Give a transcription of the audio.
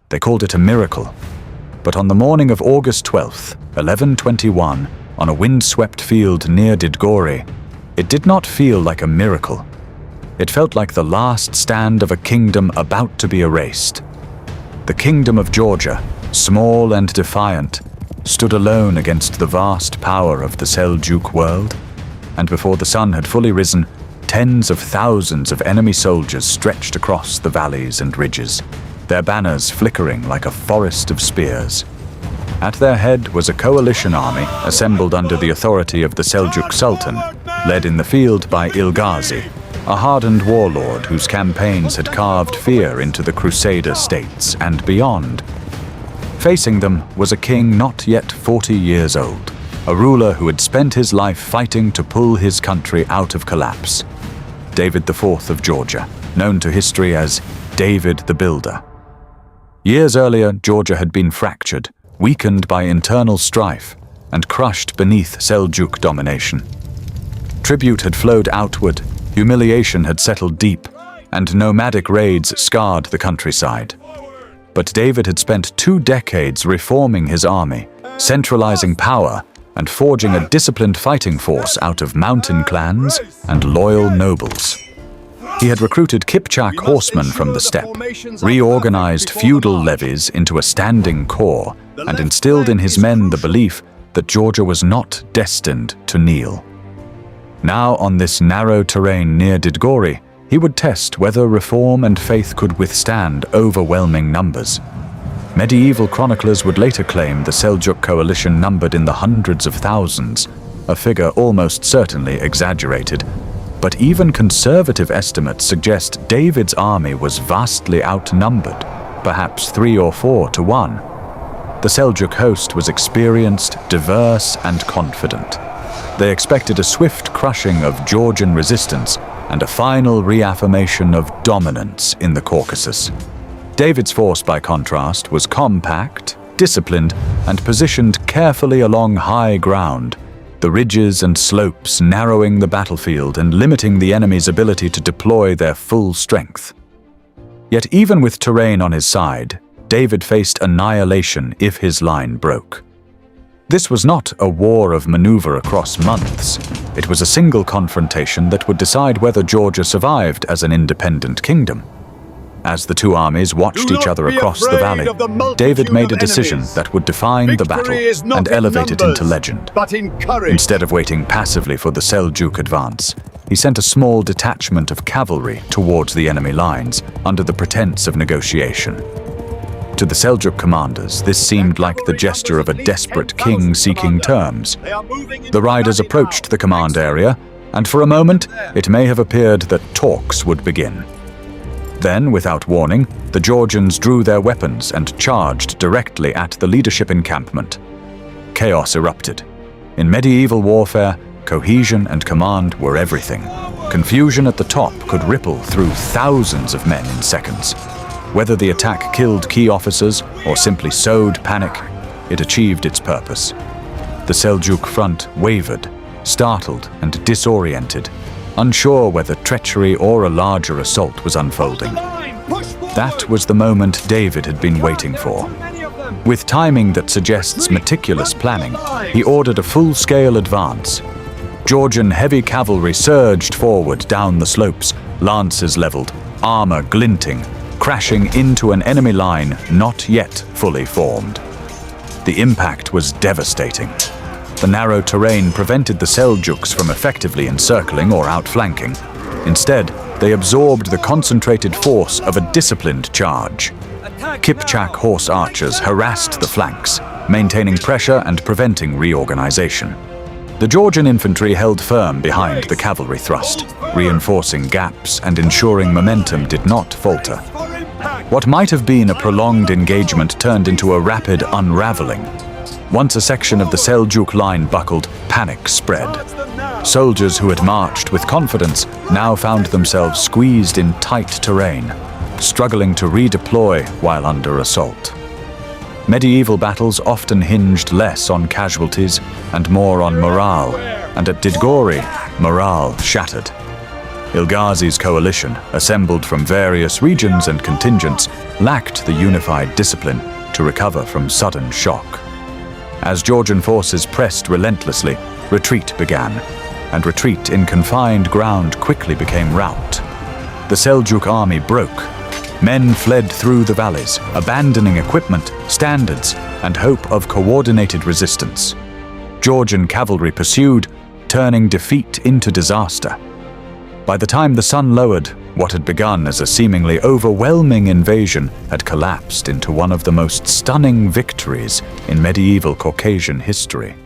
They called it a miracle. But on the morning of August 12th, 1121, on a windswept field near Didgori, it did not feel like a miracle. It felt like the last stand of a kingdom about to be erased. The kingdom of Georgia, small and defiant, stood alone against the vast power of the Seljuk world, and before the sun had fully risen, tens of thousands of enemy soldiers stretched across the valleys and ridges, their banners flickering like a forest of spears. At their head was a coalition army assembled under the authority of the Seljuk Sultan, led in the field by Ilghazi, a hardened warlord whose campaigns had carved fear into the Crusader states and beyond. Facing them was a king not yet 40 years old, a ruler who had spent his life fighting to pull his country out of collapse. David IV of Georgia, known to history as David the Builder. Years earlier, Georgia had been fractured, weakened by internal strife, and crushed beneath Seljuk domination. Tribute had flowed outward, humiliation had settled deep, and nomadic raids scarred the countryside. But David had spent 2 decades reforming his army, centralizing power, and forging a disciplined fighting force out of mountain clans and loyal nobles. He had recruited Kipchak horsemen from the steppe, reorganized feudal levies into a standing corps, and instilled in his men the belief that Georgia was not destined to kneel. Now, on this narrow terrain near Didgori, he would test whether reform and faith could withstand overwhelming numbers. Medieval chroniclers would later claim the Seljuk coalition numbered in the hundreds of thousands, a figure almost certainly exaggerated. But even conservative estimates suggest David's army was vastly outnumbered, perhaps 3 or 4 to 1. The Seljuk host was experienced, diverse, and confident. They expected a swift crushing of Georgian resistance and a final reaffirmation of dominance in the Caucasus. David's force, by contrast, was compact, disciplined, and positioned carefully along high ground, the ridges and slopes narrowing the battlefield and limiting the enemy's ability to deploy their full strength. Yet even with terrain on his side, David faced annihilation if his line broke. This was not a war of maneuver across months. It was a single confrontation that would decide whether Georgia survived as an independent kingdom. As the two armies watched each other across the valley, David made a decision that would define the battle and elevate it into legend. Instead of waiting passively for the Seljuk advance, he sent a small detachment of cavalry towards the enemy lines under the pretense of negotiation. To the Seljuk commanders, this seemed like the gesture of a desperate king seeking terms. The riders approached the command area, and for a moment, it may have appeared that talks would begin. Then, without warning, the Georgians drew their weapons and charged directly at the leadership encampment. Chaos erupted. In medieval warfare, cohesion and command were everything. Confusion at the top could ripple through thousands of men in seconds. Whether the attack killed key officers or simply sowed panic, it achieved its purpose. The Seljuk front wavered, startled and disoriented, unsure whether treachery or a larger assault was unfolding. That was the moment David had been waiting for. With timing that suggests meticulous planning, he ordered a full-scale advance. Georgian heavy cavalry surged forward down the slopes, lances leveled, armor glinting, crashing into an enemy line not yet fully formed. The impact was devastating. The narrow terrain prevented the Seljuks from effectively encircling or outflanking. Instead, they absorbed the concentrated force of a disciplined charge. Kipchak horse archers harassed the flanks, maintaining pressure and preventing reorganization. The Georgian infantry held firm behind the cavalry thrust, reinforcing gaps and ensuring momentum did not falter. What might have been a prolonged engagement turned into a rapid unraveling. Once a section of the Seljuk line buckled, panic spread. Soldiers who had marched with confidence now found themselves squeezed in tight terrain, struggling to redeploy while under assault. Medieval battles often hinged less on casualties and more on morale, and at Didgori, morale shattered. Ilghazi's coalition, assembled from various regions and contingents, lacked the unified discipline to recover from sudden shock. As Georgian forces pressed relentlessly, retreat began, and retreat in confined ground quickly became rout. The Seljuk army broke. Men fled through the valleys, abandoning equipment, standards, and hope of coordinated resistance. Georgian cavalry pursued, turning defeat into disaster. By the time the sun lowered, what had begun as a seemingly overwhelming invasion had collapsed into one of the most stunning victories in medieval Caucasian history.